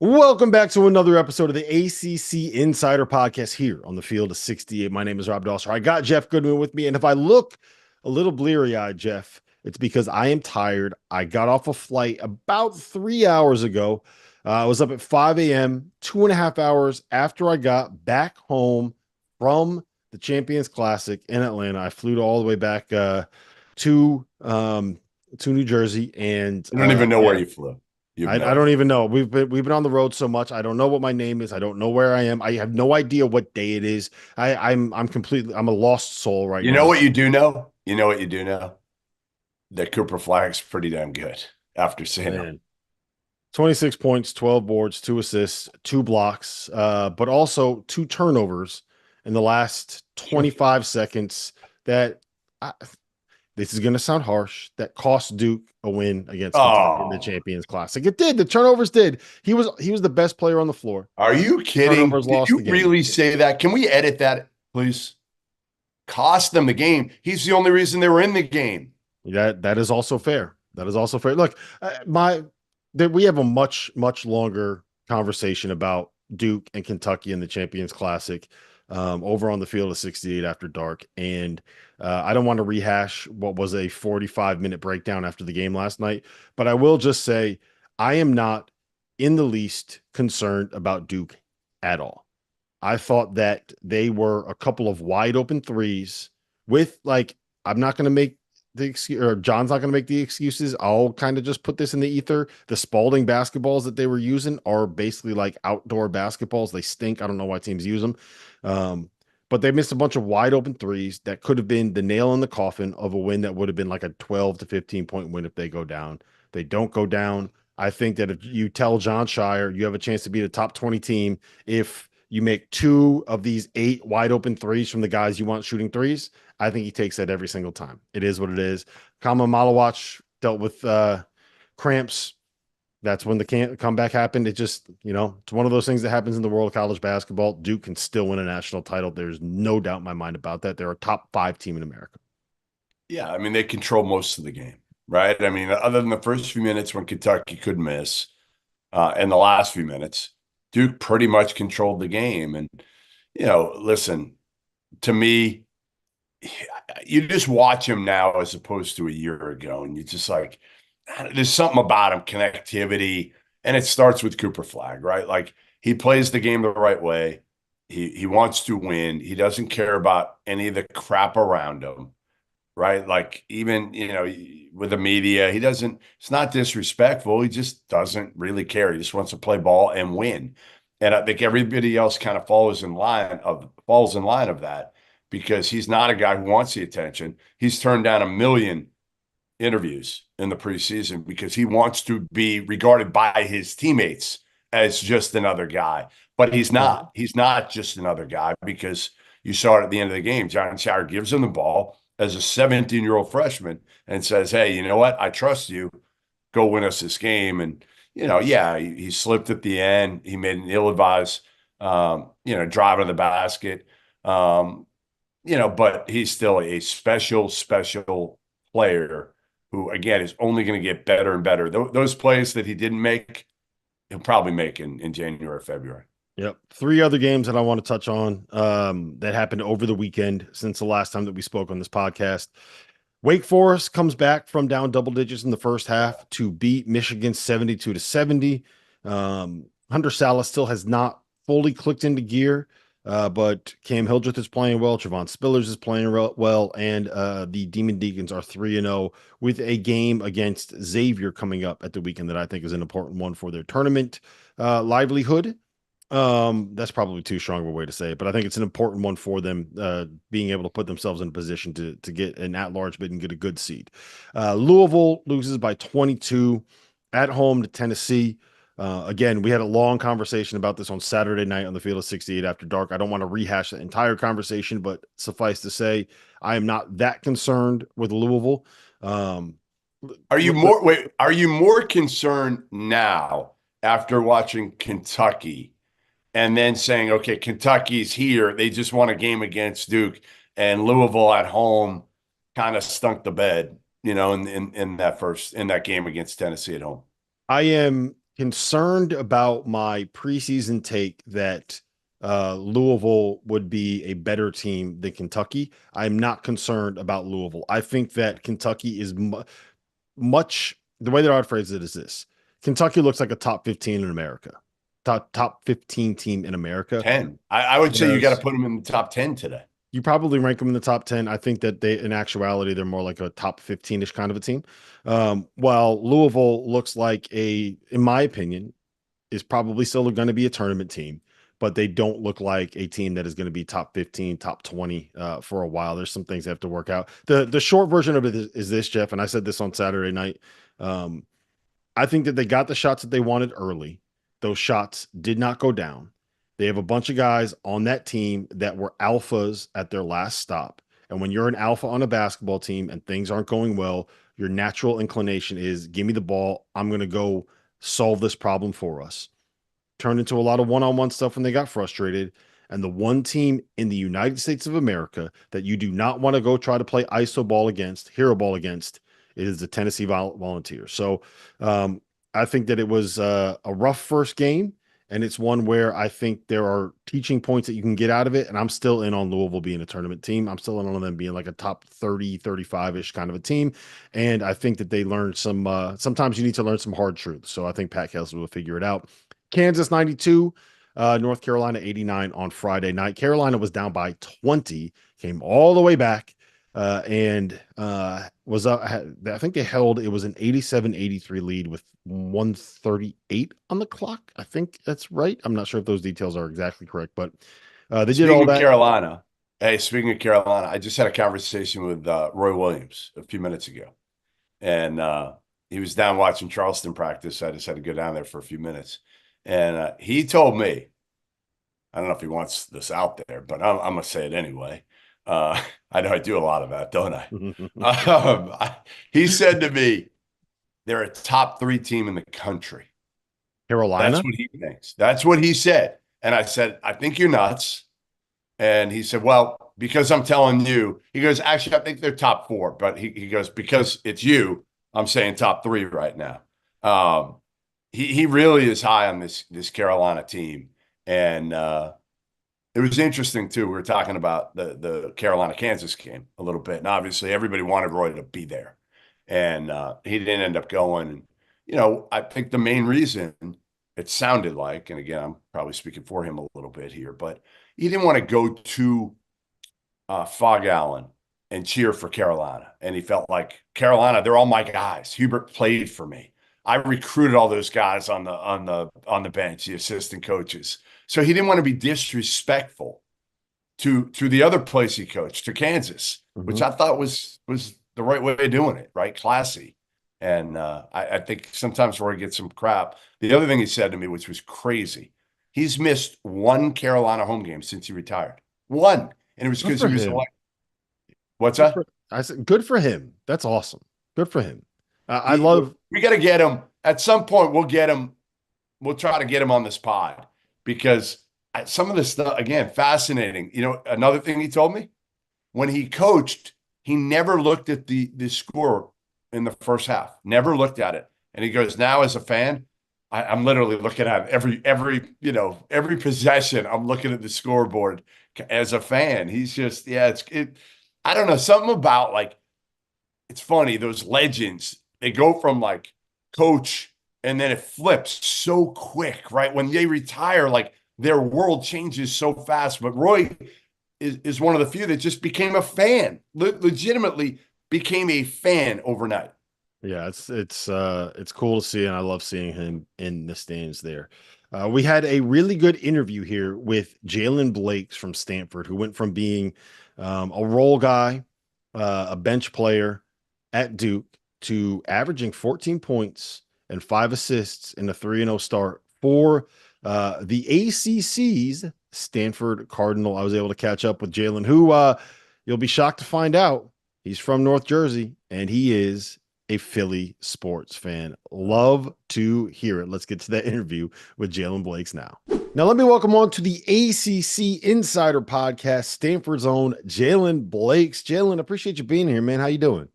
Welcome back to another episode of the ACC Insider Podcast here on the field of 68. My name is Rob Dosser. I got Jeff Goodman with me, and if I look a little bleary-eyed, Jeff, it's because I am tired. I got off a flight about 3 hours ago. I was up at 5 a.m., 2.5 hours after I got back home from the Champions Classic in Atlanta. I flew all the way back to New Jersey, and You don't even know where yeah. you flew. You have I no don't idea. even know. We've been on the road so much. I don't know what my name is. I don't know where I am. I have no idea what day it is. I'm a lost soul right You know now. what you do know? You know what you do know? That Cooper Flag's pretty damn good after seeing him. Man. 26 points, 12 boards, 2 assists, 2 blocks, but also 2 turnovers in the last 25 seconds that I, this is going to sound harsh, that cost Duke a win against Kentucky in the Oh, Champions Classic. It did. The turnovers did. He was the best player on the floor. are you kidding? Turnovers Did lost the you game. really say that? Can we edit that, please? Cost them the game. He's the only reason they were in the game. That is also fair. That is also fair. Look, we have a much longer conversation about Duke and Kentucky in the Champions Classic over on the field of 68 after dark, and I don't want to rehash what was a 45-minute breakdown after the game last night, but I will just say I am not in the least concerned about Duke at all. I thought that they were a couple of wide open threes with like I'm not going to make the excuse, or John's not going to make the excuses. I'll kind of just put this in the ether. The Spalding basketballs that they were using are basically like outdoor basketballs. They stink. I don't know why teams use them. But they missed a bunch of wide open threes that could have been the nail in the coffin of a win that would have been like a 12 to 15 point win if they go down. They don't go down. I think that if you tell John Shire you have a chance to be the top 20 team if you make two of these 8 wide open threes from the guys you want shooting threes, I think he takes that every single time. It is what it is. Kama Malawach dealt with cramps. That's when the comeback happened. It just, it's one of those things that happens in the world of college basketball. Duke can still win a national title. There's no doubt in my mind about that. They're a top 5 team in America. Yeah, I mean, they control most of the game, right? I mean, other than the first few minutes when Kentucky could miss, and the last few minutes, Duke pretty much controlled the game. And, listen, to me, you just watch him now as opposed to a year ago, and you just like, there's something about him, connectivity, and it starts with Cooper Flag, right? Like he plays the game the right way. He wants to win. He doesn't care about any of the crap around him, right? Like even, with the media, he doesn't, it's not disrespectful. He just doesn't really care. He just wants to play ball and win. And I think everybody else kind of falls in line of that because he's not a guy who wants the attention. He's turned down a million interviews in the preseason because he wants to be regarded by his teammates as just another guy. But he's Right. not. He's not just another guy because you saw it at the end of the game. John Shire gives him the ball as a 17-year-old freshman and says, "Hey, you know what? I trust you. Go win us this game." And, yeah, he slipped at the end. He made an ill-advised, drive to the basket. Um, but he's still a special player who, again, is only going to get better and better. Those plays that he didn't make, he'll probably make in January or February. Yep. 3 other games that I want to touch on that happened over the weekend since the last time that we spoke on this podcast. Wake Forest comes back from down double digits in the first half to beat Michigan 72-70. Hunter Salas still has not fully clicked into gear, but Cam Hildreth is playing well. Javon Spillers is playing well, and the Demon Deacons are 3-0 with a game against Xavier coming up at the weekend that I think is an important one for their tournament livelihood. That's probably too strong of a way to say it, but I think it's an important one for them, being able to put themselves in a position to get an at-large bid and get a good seed. Louisville loses by 22 at home to Tennessee. Again, we had a long conversation about this on Saturday night on the field of 68 after dark. I don't want to rehash the entire conversation, but suffice to say, I am not that concerned with Louisville. Um, Are you more concerned now after watching Kentucky and then saying, okay, Kentucky's here. They just won a game against Duke and Louisville at home kind of stunk the bed, in that game against Tennessee at home. I am concerned about my preseason take that Louisville would be a better team than Kentucky. I'm not concerned about Louisville. I think that Kentucky is much, the way that I would phrase it is this: Kentucky looks like a top 15 in America, top 15 team in America. 10. I would say you got to Whereas put them in the top 10 today. you probably rank them in the top 10. I think that they, in actuality, they're more like a top 15-ish kind of a team. While Louisville looks like in my opinion, is probably still going to be a tournament team, but they don't look like a team that is going to be top 15, top 20 for a while. There's some things they have to work out. The short version of it is this, Jeff, and I said this on Saturday night. I think that they got the shots that they wanted early. Those shots did not go down. They have a bunch of guys on that team that were alphas at their last stop. And when you're an alpha on a basketball team and things aren't going well, your natural inclination is give me the ball. I'm going to go solve this problem for us. Turned into a lot of one-on-one stuff when they got frustrated. And the one team in the United States of America that you do not want to go try to play ISO ball against, hero ball against, is the Tennessee Volunteers. So I think that it was a rough first game, and it's one where I think there are teaching points that you can get out of it. And I'm still in on Louisville being a tournament team. I'm still in on them being like a top 30, 35-ish kind of a team. And I think that they learned sometimes you need to learn some hard truths. So I think Pat Kelsey will figure it out. Kansas 92, North Carolina 89 on Friday night. Carolina was down by 20, came all the way back, and was up. I think they held, it was an 87-83 lead with 138 on the clock. I think that's right. I'm not sure if those details are exactly correct, but they did all that. Carolina. Hey, speaking of Carolina, I just had a conversation with Roy Williams a few minutes ago, and he was down watching Charleston practice. I just had to go down there for a few minutes. And he told me, I don't know if he wants this out there, but I'm going to say it anyway. I know I do a lot of that, don't I? He said to me, they're a top 3 team in the country. Carolina? That's what he thinks. That's what he said. And I said, I think you're nuts. And he said, well, because I'm telling you, he goes, actually, I think they're top 4. But he goes, because it's you, I'm saying top 3 right now. He really is high on this Carolina team. And it was interesting, too. We were talking about the Carolina-Kansas game a little bit. And obviously, everybody wanted Roy to be there. And he didn't end up going. And, I think the main reason it sounded like, and again, I'm probably speaking for him a little bit here, but he didn't want to go to Fog Allen and cheer for Carolina. And he felt like, Carolina, they're all my guys. Hubert played for me. I recruited all those guys on the bench, the assistant coaches. So he didn't want to be disrespectful to the other place he coached, to Kansas, which I thought was the right way of doing it, right? Classy. And I think sometimes Roy gets some crap. The other thing he said to me, which was crazy, he's missed 1 Carolina home game since he retired. 1. And it was because he was like, what's that? I said, good for him. That's awesome. Good for him. We got to get him at some point. We'll get him. We'll try to get him on this pod because some of this stuff, again, fascinating. Another thing he told me, when he coached, he never looked at the score in the first half, never looked at it. And he goes, now as a fan, I'm literally looking at every possession. I'm looking at the scoreboard as a fan. He's just, I don't know, something about like, it's funny, those legends, they go from like coach and then it flips so quick, right? When they retire, like their world changes so fast. But Roy is one of the few that just became a fan, legitimately became a fan overnight. Yeah, it's cool to see, and I love seeing him in the stands there. We had a really good interview here with Jaylen Blakes from Stanford, who went from being a role guy, a bench player at Duke, to averaging 14 points and 5 assists in a 3-0 start for the ACC's Stanford Cardinal. I was able to catch up with Jaylen, who you'll be shocked to find out he's from North Jersey, and he is a Philly sports fan. Love to hear it. Let's get to that interview with Jaylen Blakes now. Now, let me welcome on to the ACC Insider Podcast, Stanford's own Jaylen Blakes. Jaylen, appreciate you being here, man. How you doing?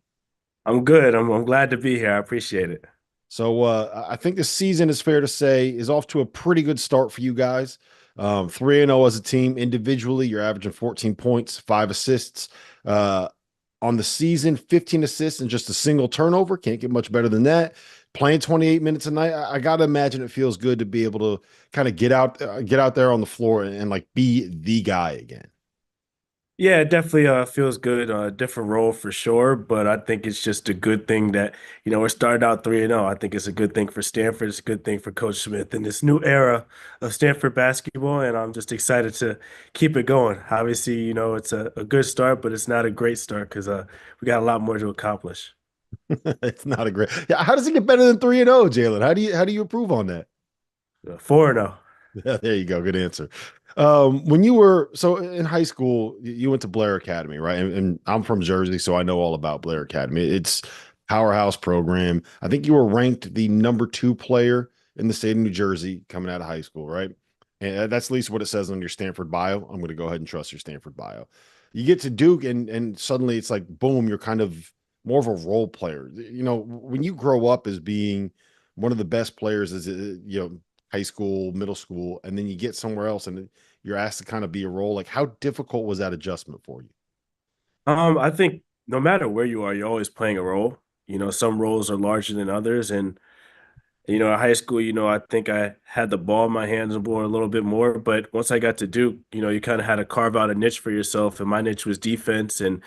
I'm good. I'm glad to be here. I appreciate it. So I think the season is fair to say is off to a pretty good start for you guys. 3-0 as a team. Individually, you're averaging 14 points, 5 assists. Uh, on the season, 15 assists and just a single turnover. Can't get much better than that. Playing 28 minutes a night, I gotta imagine it feels good to be able to kind of get out there on the floor and like be the guy again. Yeah, it definitely feels good. Different role for sure, but I think it's just a good thing that we're starting out 3-0. I think it's a good thing for Stanford. It's a good thing for Coach Smith in this new era of Stanford basketball, and I'm just excited to keep it going. Obviously, it's a good start, but it's not a great start because we got a lot more to accomplish. It's not a great. Yeah, how does it get better than 3-0, Jaylen? How do you improve on that? 4-0. Yeah, there you go. Good answer. When you were so in high school, you went to Blair Academy, right? And I'm from Jersey, so I know all about Blair Academy. It's powerhouse program. I think you were ranked the number 2 player in the state of New Jersey coming out of high school, right? And that's at least what it says on your Stanford bio. I'm going to go ahead and trust your Stanford bio. You get to Duke, and suddenly it's like boom, you're kind of more of a role player. When you grow up as being one of the best players, as high school, middle school, and then you get somewhere else and you're asked to kind of be a role. Like, how difficult was that adjustment for you? I think no matter where you are, you're always playing a role. Some roles are larger than others, and in high school, I think I had the ball in my hands more a little bit more. But once I got to Duke, you kind of had to carve out a niche for yourself. And my niche was defense and,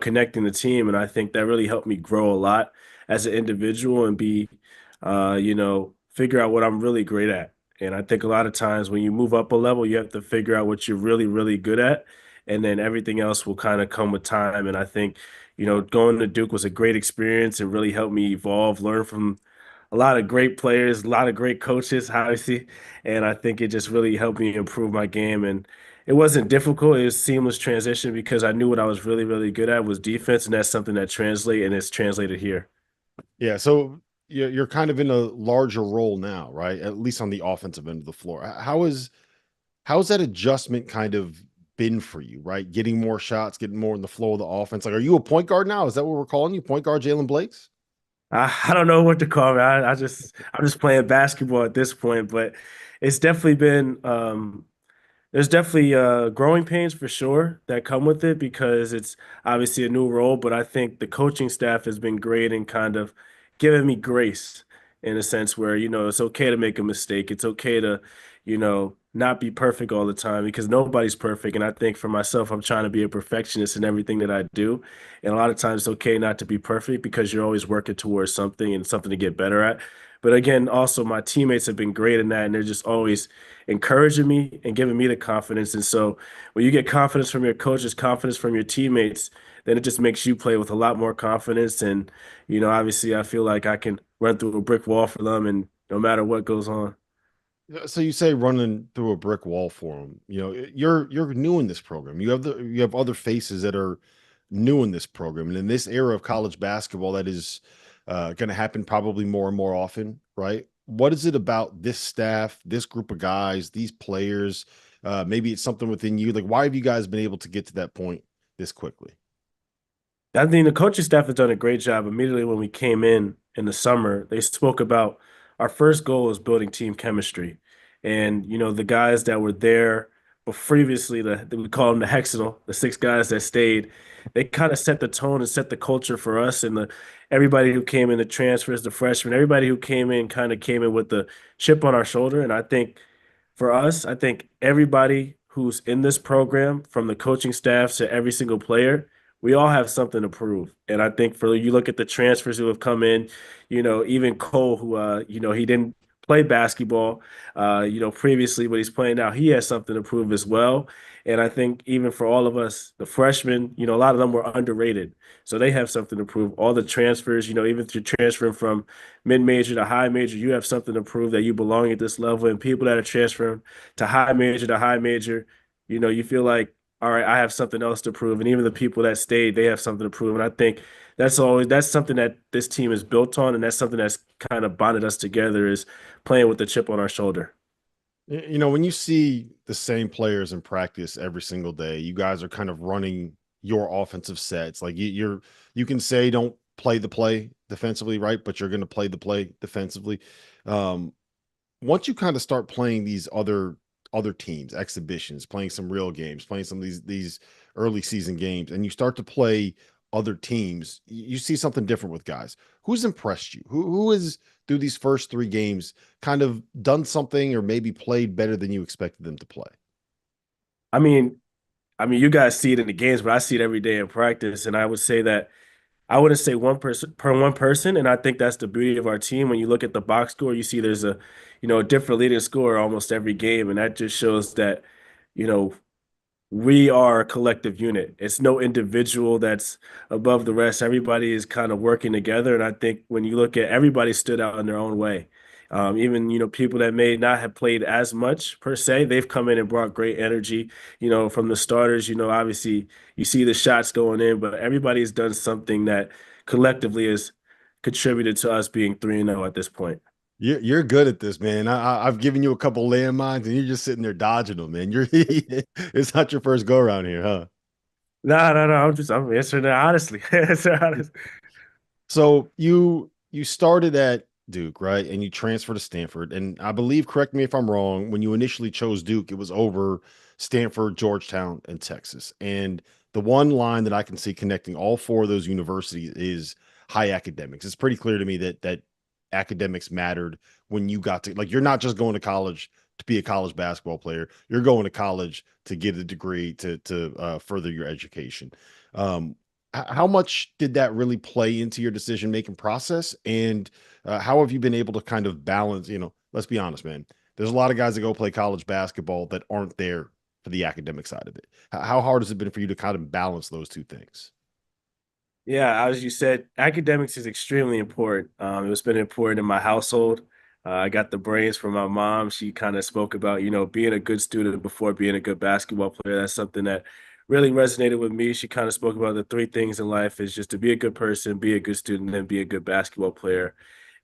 connecting the team. And I think that really helped me grow a lot as an individual and figure out what I'm really great at. And I think a lot of times when you move up a level, you have to figure out what you're really, really good at. And then everything else will kind of come with time. And I think, going to Duke was a great experience. It really helped me evolve, learn from a lot of great players, a lot of great coaches, obviously, and I think it just really helped me improve my game. And it wasn't difficult; it was seamless transition because I knew what I was really, really good at was defense, and that's something that translate and it's translated here. Yeah. So you're kind of in a larger role now, right? At least on the offensive end of the floor. How's that adjustment kind of been for you, right? Getting more shots, getting more in the flow of the offense. Like, are you a point guard now? Is that what we're calling you? Point guard Jaylen Blakes? I don't know what to call it. I'm just playing basketball at this point, but it's definitely been there's definitely growing pains for sure that come with it because it's obviously a new role, but I think the coaching staff has been great and kind of giving me grace in a sense where, it's okay to make a mistake. It's okay to, not be perfect all the time because nobody's perfect. And I think for myself, I'm trying to be a perfectionist in everything that I do. And a lot of times it's okay not to be perfect because you're always working towards something and something to get better at. But again, also my teammates have been great in that, and they're just always encouraging me and giving me the confidence. And so when you get confidence from your coaches, confidence from your teammates, then it just makes you play with a lot more confidence. And, obviously I feel like I can run through a brick wall for them and no matter what goes on. Yeah, so you say running through a brick wall for them. You're new in this program. You have other faces that are new in this program, and in this era of college basketball, that is going to happen probably more and more often, right? What is it about this staff, this group of guys, these players? Maybe it's something within you. Like, why have you guys been able to get to that point this quickly? I think the coaching staff has done a great job. Immediately when we came in the summer, they spoke about our first goal is building team chemistry. And, the guys that were there but previously, we call them the hexagonal, the 6 guys that stayed, they kind of set the tone and set the culture for us. And everybody who came in, the transfers, the freshmen, everybody who came in kind of came in with the chip on our shoulder. And I think for us, I think everybody who's in this program, from the coaching staff to every single player, we all have something to prove. And I think for you look at the transfers who have come in, even Cole, who he didn't play basketball, previously, but he's playing now. He has something to prove as well. And I think even for all of us, the freshmen, a lot of them were underrated. So they have something to prove. All the transfers, even if you're transferring from mid-major to high major, you have something to prove that you belong at this level. And people that are transferring to high major, you feel like, all right, I have something else to prove. And even the people that stayed, they have something to prove. And I think that's something that this team is built on, and that's something that's kind of bonded us together is playing with the chip on our shoulder. When you see the same players in practice every single day, you guys are kind of running your offensive sets. Like you can say don't play the play defensively, right? But you're going to play the play defensively. Um, Once you kind of start playing these other teams, exhibitions, playing some real games, playing some of these early season games, and you start to play other teams, you see something different with guys. Who's impressed you? Who is through these first three games kind of done something or maybe played better than you expected them to play? I mean, you guys see it in the games, but I see it every day in practice. And I would say that I wouldn't say one person per one person. And I think that's the beauty of our team. When you look at the box score, you see there's a different leading scorer almost every game. And that just shows that, you know, we are a collective unit. It's no individual that's above the rest. Everybody is kind of working together. And I think when you look at everybody stood out in their own way. Even, people that may not have played as much per se, they've come in and brought great energy, from the starters. Obviously you see the shots going in, but everybody's done something that collectively has contributed to us being 3-0 at this point. You're good at this, man. I've given you a couple landmines, and you're just sitting there dodging them, man. It's not your first go around here, huh? No, no, no. I'm answering it honestly. Answering honestly. So you started at Duke, right? And you transferred to Stanford. And I believe, correct me if I'm wrong, when you initially chose Duke, it was over Stanford, Georgetown, and Texas. And the one line that I can see connecting all four of those universities is high academics. It's pretty clear to me that academics mattered when you got to, like, you're not just going to college to be a college basketball player. You're going to college to get a degree to further your education. Um, how much did that really play into your decision making process? And how have you been able to kind of balance? Let's be honest, man. There's a lot of guys that go play college basketball that aren't there for the academic side of it. How hard has it been for you to kind of balance those two things? Yeah, as you said, academics is extremely important. It's been important in my household. I got the brains from my mom. She kind of spoke about, being a good student before being a good basketball player. That's something that really resonated with me. She kind of spoke about the three things in life is just to be a good person, be a good student, and be a good basketball player.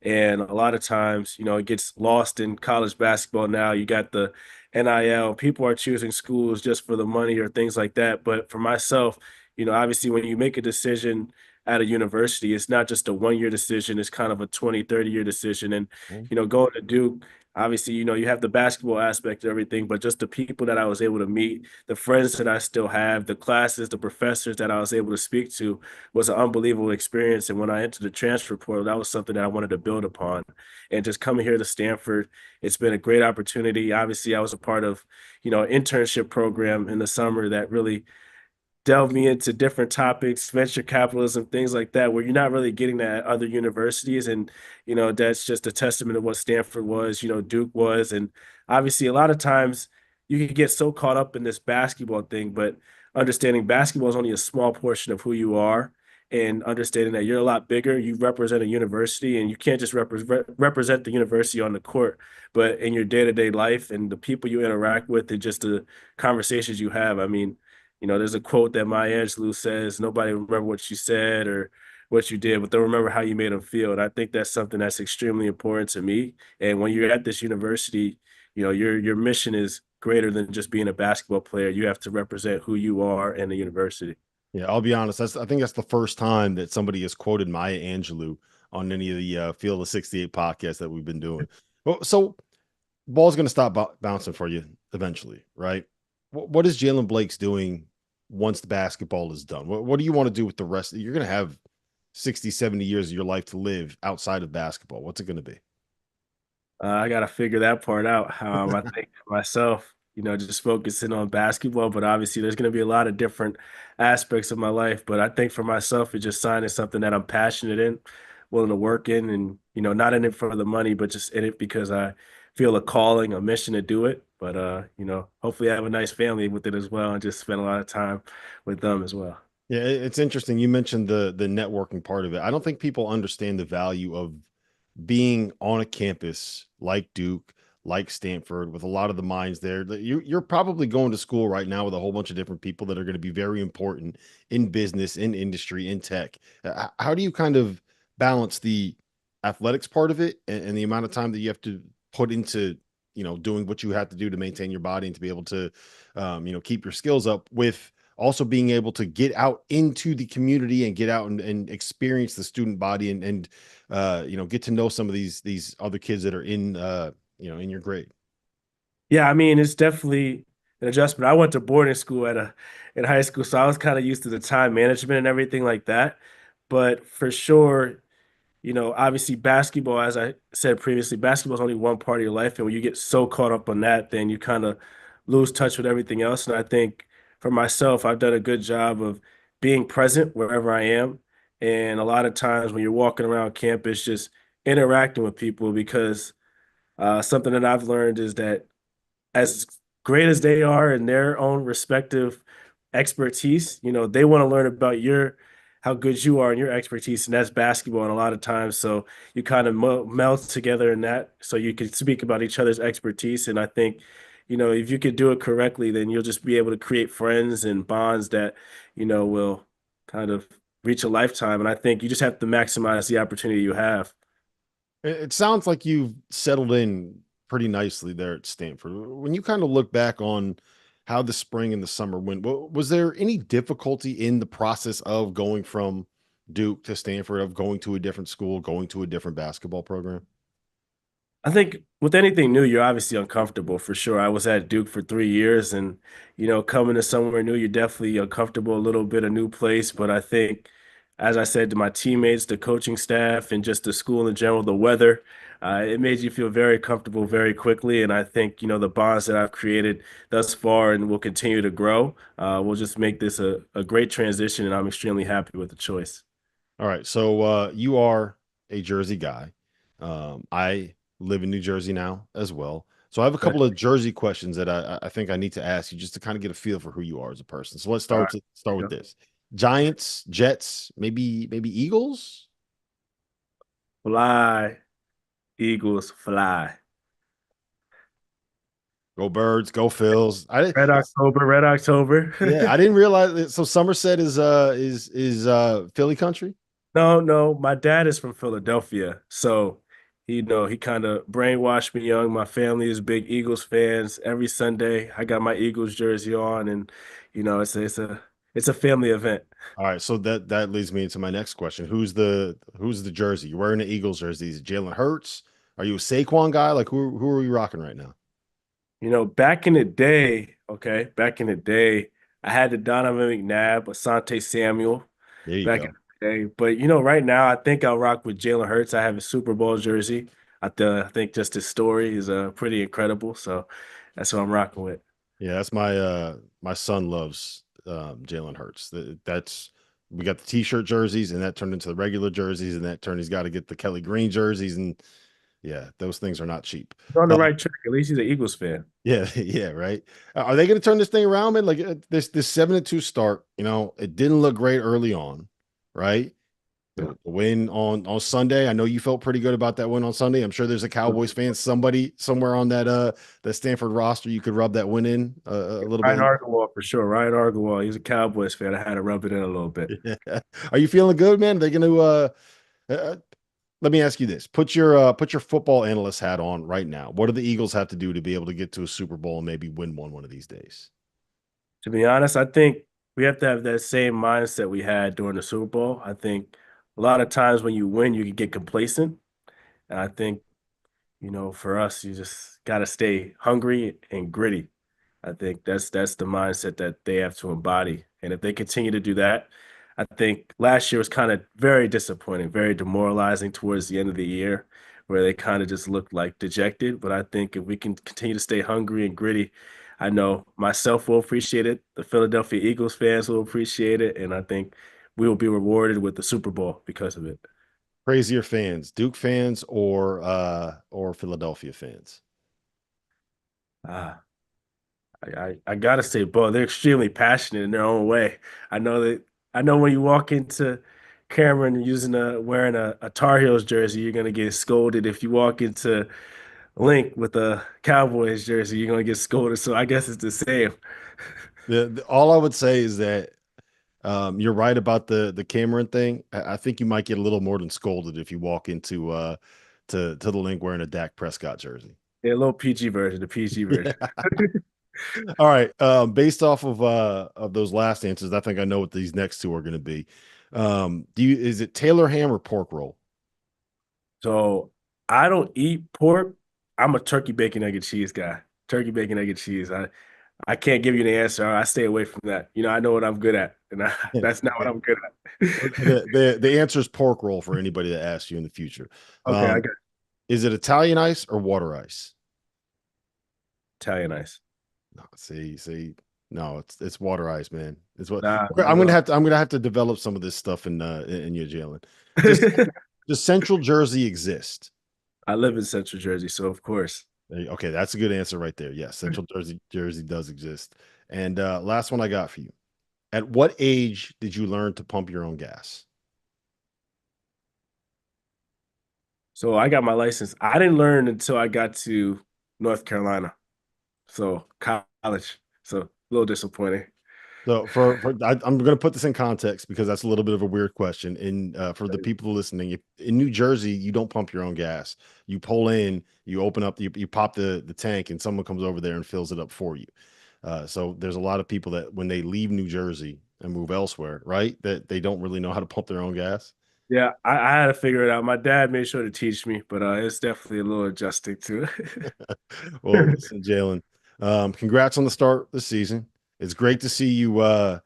And a lot of times, it gets lost in college basketball now. You got the NIL. People are choosing schools just for the money or things like that. But for myself, obviously when you make a decision at a university, it's not just a 1 year decision, it's kind of a 20, 30-year decision. And, going to Duke, obviously, you have the basketball aspect of everything, but just the people that I was able to meet, the friends that I still have, the classes, the professors that I was able to speak to was an unbelievable experience. And when I entered the transfer portal, that was something that I wanted to build upon. And just coming here to Stanford, it's been a great opportunity. Obviously, I was a part of, an internship program in the summer that really delve me into different topics, venture capitalism, things like that, where you're not really getting that at other universities. And, that's just a testament of what Stanford was, Duke was. And obviously, a lot of times you can get so caught up in this basketball thing, but understanding basketball is only a small portion of who you are. And understanding that you're a lot bigger, you represent a university, and you can't just represent the university on the court, but in your day-to-day life and the people you interact with and just the conversations you have. I mean, there's a quote that Maya Angelou says, nobody will remember what you said or what you did, but they'll remember how you made them feel. And I think that's something that's extremely important to me. And when you're at this university, your mission is greater than just being a basketball player. You have to represent who you are in the university. Yeah, I'll be honest. I think that's the first time that somebody has quoted Maya Angelou on any of the Field of 68 podcasts that we've been doing. Well, so ball's going to stop bouncing for you eventually, right? What is Jaylen Blakes doing once the basketball is done? What do you want to do with the rest? You're going to have 60, 70 years of your life to live outside of basketball. What's it going to be? I got to figure that part out. I think myself, just focusing on basketball, but obviously there's going to be a lot of different aspects of my life. But I think for myself, it's just signing something that I'm passionate in, willing to work in, and, not in it for the money, but just in it because I feel a calling, a mission to do it. But, hopefully I have a nice family with it as well and just spend a lot of time with them as well. Yeah, it's interesting. You mentioned the networking part of it. I don't think people understand the value of being on a campus like Duke, like Stanford, with a lot of the minds there. You're probably going to school right now with a whole bunch of different people that are going to be very important in business, in industry, in tech. How do you kind of balance the athletics part of it and the amount of time that you have to put into, doing what you have to do to maintain your body and to be able to, keep your skills up with also being able to get out into the community and get out and experience the student body and get to know some of these other kids that are in in your grade. Yeah, I mean, it's definitely an adjustment. I went to boarding school in high school, so I was kind of used to the time management and everything like that. But for sure, obviously basketball, as I said previously, basketball is only one part of your life. And when you get so caught up on that, then you kind of lose touch with everything else. And I think for myself, I've done a good job of being present wherever I am. And a lot of times when you're walking around campus, just interacting with people, because something that I've learned is that as great as they are in their own respective expertise, they want to learn about how good you are in your expertise, and that's basketball. And a lot of times, so you kind of meld together in that, so you can speak about each other's expertise. And I think, if you could do it correctly, then you'll just be able to create friends and bonds that, will kind of reach a lifetime. And I think you just have to maximize the opportunity you have. It sounds like you've settled in pretty nicely there at Stanford. When you kind of look back on how the spring and the summer went, was there any difficulty in the process of going from Duke to Stanford, of going to a different school, going to a different basketball program? I think with anything new, you're obviously uncomfortable for sure. I was at Duke for 3 years, and coming to somewhere new, you're definitely uncomfortable, a little bit, a new place. But I think, as I said to my teammates, the coaching staff, and just the school in general, the weather, it made you feel very comfortable very quickly. And I think, the bonds that I've created thus far and will continue to grow, will just make this a great transition. And I'm extremely happy with the choice. All right. So you are a Jersey guy. I live in New Jersey now as well. So I have a Okay. couple of Jersey questions that I think I need to ask you just to kind of get a feel for who you are as a person. So let's All start with right. this. Giants, Jets, maybe Eagles. Fly, Eagles, fly. Go Birds, go Phils. Red October, Red October. Yeah, I didn't realize that. So Somerset is Philly country. No, no, my dad is from Philadelphia, so he kind of brainwashed me young. My family is big Eagles fans. Every Sunday, I got my Eagles jersey on, and it's a family event. All right, so that leads me into my next question. Who's the jersey? You're wearing the Eagles jersey. Is it Jalen Hurts? Are you a Saquon guy? Like who are you rocking right now? Back in the day, okay, back in the day, I had the Donovan McNabb, Asante Samuel There you back in go. the day. But right now, I think I'll rock with Jalen Hurts. I have a Super Bowl jersey. I think just his story is pretty incredible. So that's what I'm rocking with. Yeah, that's my son loves Jalen Hurts. That's we got the t-shirt jerseys and that turned into the regular jerseys and that turned he's got to get the Kelly Green jerseys and yeah, those things are not cheap. He's on the Uh, right track. At least he's an Eagles fan. yeah, yeah, right. Are they going to turn this thing around, man? Like this 7-2 start, it didn't look great early on, right? Yeah. The win on Sunday. I know you felt pretty good about that win on Sunday. I'm sure there's a Cowboys fan, somebody somewhere on that Stanford roster you could rub that win in a little Ryan bit. Argawal for sure. Ryan Argawal. He's a Cowboys fan. I had to rub it in a little bit. Yeah. Are you feeling good, man? Are they going to uh, let me ask you this. Put your football analyst hat on right now. What do the Eagles have to do to be able to get to a Super Bowl and maybe win one of these days? To be honest, I think we have to have that same mindset we had during the Super Bowl. I think a lot of times when you win, you can get complacent. And I think, for us, you just got to stay hungry and gritty. I think that's the mindset that they have to embody. And if they continue to do that, I think last year was kind of very disappointing, very demoralizing towards the end of the year, where they kind of just looked like dejected. But I think if we can continue to stay hungry and gritty, I know myself will appreciate it. The Philadelphia Eagles fans will appreciate it. And I think we will be rewarded with the Super Bowl because of it. Crazier fans, Duke fans or Philadelphia fans? Ah, I gotta say, boy, they're extremely passionate in their own way. I know that I know when you walk into Cameron wearing a Tar Heels jersey, you're gonna get scolded. If you walk into Link with a Cowboys jersey, you're gonna get scolded. So I guess it's the same. All I would say is that you're right about the Cameron thing. I think you might get a little more than scolded if you walk into to the link wearing a Dak Prescott jersey. Yeah, a little PG version, the PG version. All right. Based off of those last answers, I think I know what these next two are going to be. Is it Taylor ham or pork roll? So I don't eat pork. I'm a turkey bacon egg and cheese guy. Turkey bacon egg and cheese. I can't give you the answer. I stay away from that. I know what I'm good at, and that's not what I'm good at. The answer is pork roll for anybody that asks you in the future. Okay, I got Is it Italian ice or water ice? Italian ice. No, no, it's water ice, man. It's what Nah, I'm gonna have to develop some of this stuff in your Jaylen. Does, does Central Jersey exist? I live in Central Jersey, so of course. Okay, that's a good answer right there. Yes, Central Jersey does exist. And last one I got for you. At what age did you learn to pump your own gas? So I got my license. I didn't learn until I got to North Carolina. So college. So a little disappointing. So I'm going to put this in context because that's a little bit of a weird question. And for the people listening, if in New Jersey you don't pump your own gas, you pull in, you open up, you pop the tank, and someone comes over there and fills it up for you. So there's a lot of people that when they leave New Jersey and move elsewhere, right, that they don't really know how to pump their own gas. Yeah, I had to figure it out. My dad made sure to teach me, but it's definitely a little adjusting to it. Well, listen, Jaylen, congrats on the start this season. It's great to see you,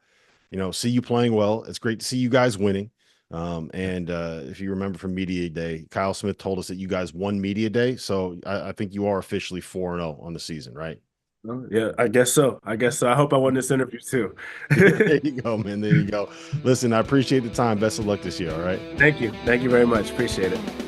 see you playing well. It's great to see you guys winning. And if you remember from Media Day, Kyle Smith told us that you guys won Media Day. So I think you are officially 4-0 on the season, right? Yeah, I guess so. I hope I won this interview too. There you go, man. There you go. Listen, I appreciate the time. Best of luck this year. All right. Thank you. Thank you very much. Appreciate it.